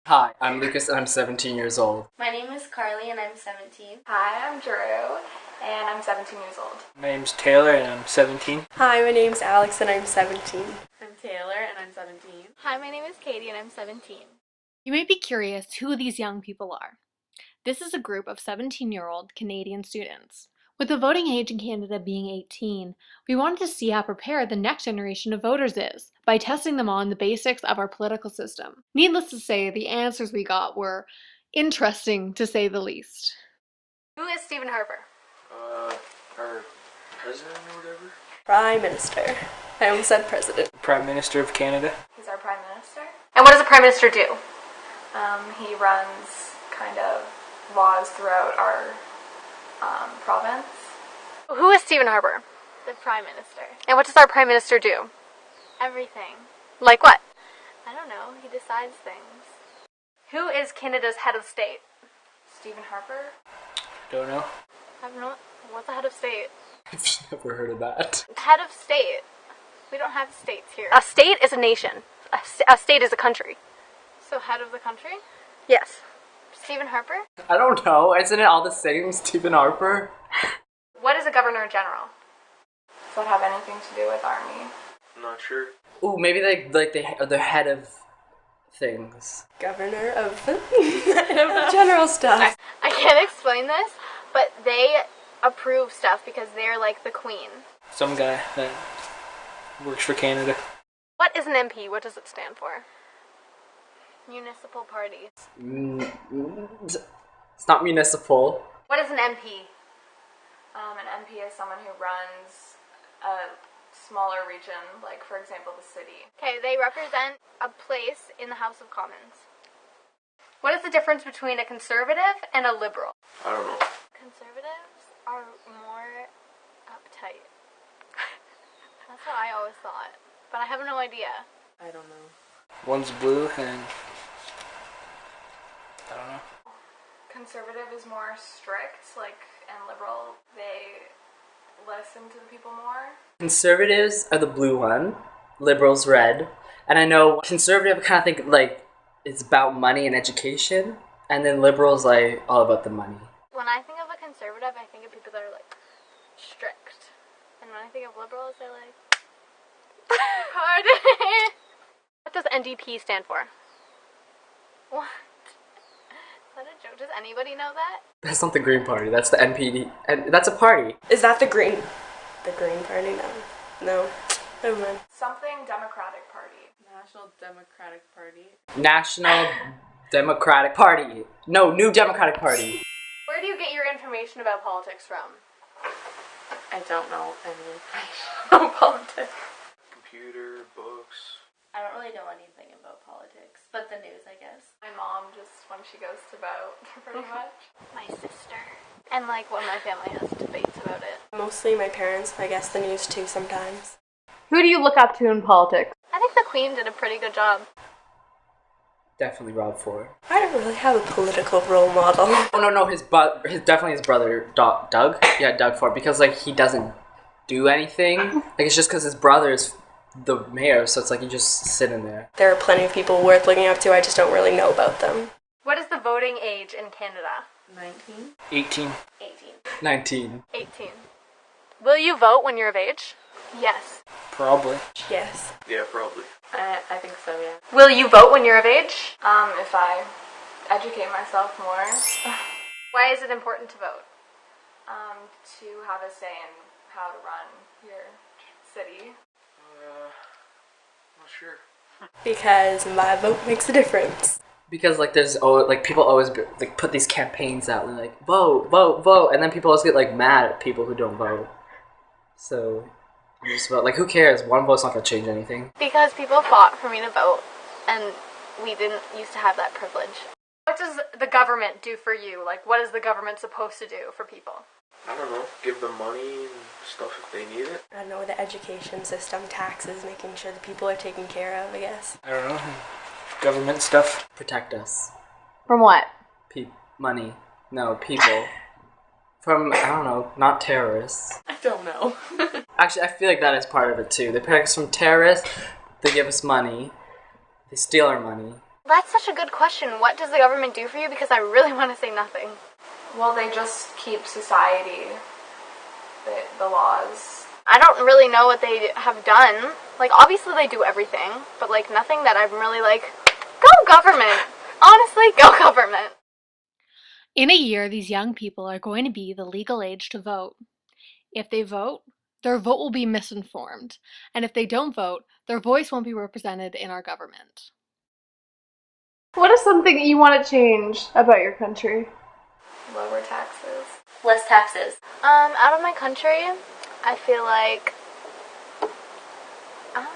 Hi, I'm Lucas and I'm 17 years old. My name is Carly and I'm 17. Hi, I'm Drew and I'm 17 years old. My name's Taylor and I'm 17. Hi, my name's Alex and I'm 17. I'm Taylor and I'm 17. Hi, my name is Katie and I'm 17. You may be curious who these young people are. This is a group of 17-year-old Canadian students. With the voting age in Canada being 18, we wanted to see how prepared the next generation of voters is by testing them on the basics of our political system. Needless to say, the answers we got were interesting to say the least. Who is Stephen Harper? Our president or whatever? Prime Minister. I almost said president. Prime Minister of Canada. He's our Prime Minister. And what does a Prime Minister do? He runs kind of laws throughout our province. Who is Stephen Harper? The Prime Minister. And what does our Prime Minister do? Everything. Like what? I don't know, he decides things. Who is Canada's head of state? Stephen Harper? Don't know. I don't know. What's the head of state? I've never heard of that. Head of state. We don't have states here. A state is a nation. A state is a country. So head of the country? Yes. Stephen Harper? I don't know. Isn't it all the same, Stephen Harper? What is a Governor General? Does that have anything to do with Army? I'm not sure. Ooh, maybe they are the head of things. Governor of general stuff. I can't explain this, but they approve stuff because they're like the queen. Some guy that works for Canada. What is an MP? What does it stand for? Municipal party. It's not municipal. What is an MP? An MP is someone who runs a smaller region, like for example the city. Okay, they represent a place in the House of Commons. What is the difference between a conservative and a liberal? I don't know. Conservatives are more uptight. That's what I always thought, but I have no idea. I don't know. One's blue and I don't know. Conservative is more strict, and liberal, they listen to the people more. Conservatives are the blue one, liberals red. And I know conservative kind of think like it's about money and education, and then liberals like all about the money. When I think of a conservative, I think of people that are like strict, and when I think of liberals, they're like hard. What does NDP stand for? What? Is that a joke? Does anybody know that? That's not the Green Party. That's the NPD, and that's a party. Is that the Green Party? No. Never mind. Something Democratic Party. National Democratic Party. National Democratic Party. No, New Democratic Party. Where do you get your information about politics from? I don't know any information about politics. Computer, books. I don't really know anything about politics, but the news, I guess. My mom, just when she goes to vote, pretty much. My sister. And like when my family has debates about it. Mostly my parents. I guess the news too sometimes. Who do you look up to in politics? I think the Queen did a pretty good job. Definitely Rob Ford. I don't really have a political role model. Oh no, definitely his brother Doug. Yeah, Doug Ford, because like he doesn't do anything. Like it's just because his brother is the mayor, so it's like you just sit in there. There are plenty of people worth looking up to. I just don't really know about them. What is the voting age in Canada? 19? 18. 18. 19. 18. Will you vote when you're of age? Yes. Probably. Yes. Yeah, probably. I think so, yeah. Will you vote when you're of age? If I educate myself more, Why is it important to vote? to have a say in how to run your city. Not sure. Because my vote makes a difference. Because like there's always, like people always like put these campaigns out and like vote, vote, vote, and then people always get like mad at people who don't vote. So I'm just about like who cares? One vote's not gonna change anything. Because people fought for me to vote, and we didn't used to have that privilege. What does the government do for you? Like, what is the government supposed to do for people? I don't know. Give them money and stuff if they need it. I don't know, the education system, taxes, making sure the people are taken care of, I guess. I don't know. Government stuff. Protect us. From what? Money. No, people. From, I don't know, not terrorists. I don't know. Actually, I feel like that is part of it too. They protect us from terrorists, they give us money, they steal our money. That's such a good question. What does the government do for you? Because I really want to say nothing. Well, they just keep society, the laws. I don't really know what they have done. Like, obviously they do everything, but, like, nothing that I'm really like, go government! Honestly, go government! In a year, these young people are going to be the legal age to vote. If they vote, their vote will be misinformed, and if they don't vote, their voice won't be represented in our government. What is something you want to change about your country? Lower taxes. Less taxes. Out of my country, I feel like, I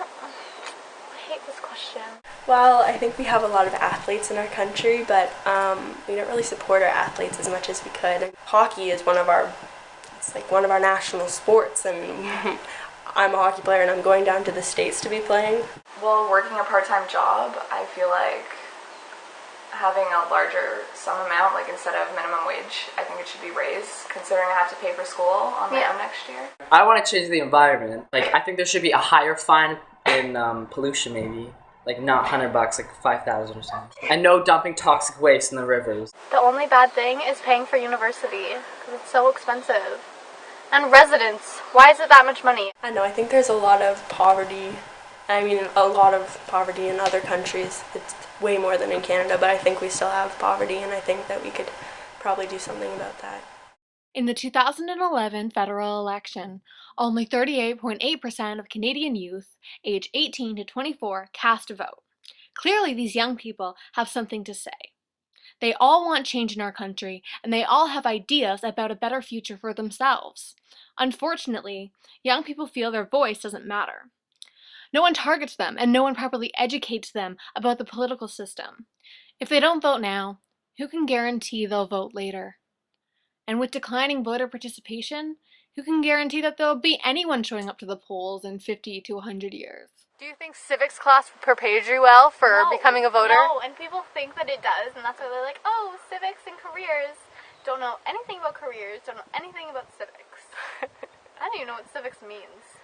hate this question. Well, I think we have a lot of athletes in our country, but we don't really support our athletes as much as we could. Hockey is one of our national sports, and I'm a hockey player and I'm going down to the States to be playing. Well, working a part-time job, I feel like having a larger sum amount, like instead of minimum wage, I think it should be raised, considering I have to pay for school on my own next year. I want to change the environment. Like, I think there should be a higher fine in pollution, maybe. Like, not $100, like 5,000 or something. And no dumping toxic waste in the rivers. The only bad thing is paying for university, because it's so expensive. And residence, why is it that much money? I know, I think there's a lot of poverty. I mean, a lot of poverty in other countries. It's way more than in Canada, but I think we still have poverty, and I think that we could probably do something about that. In the 2011 federal election, only 38.8% of Canadian youth aged 18 to 24 cast a vote. Clearly, these young people have something to say. They all want change in our country, and they all have ideas about a better future for themselves. Unfortunately, young people feel their voice doesn't matter. No one targets them, and no one properly educates them about the political system. If they don't vote now, who can guarantee they'll vote later? And with declining voter participation, who can guarantee that there'll be anyone showing up to the polls in 50 to 100 years? Do you think civics class prepared you well for becoming a voter? No, and people think that it does, and that's why they're like, oh, civics and careers. Don't know anything about careers, don't know anything about civics. I don't even know what civics means.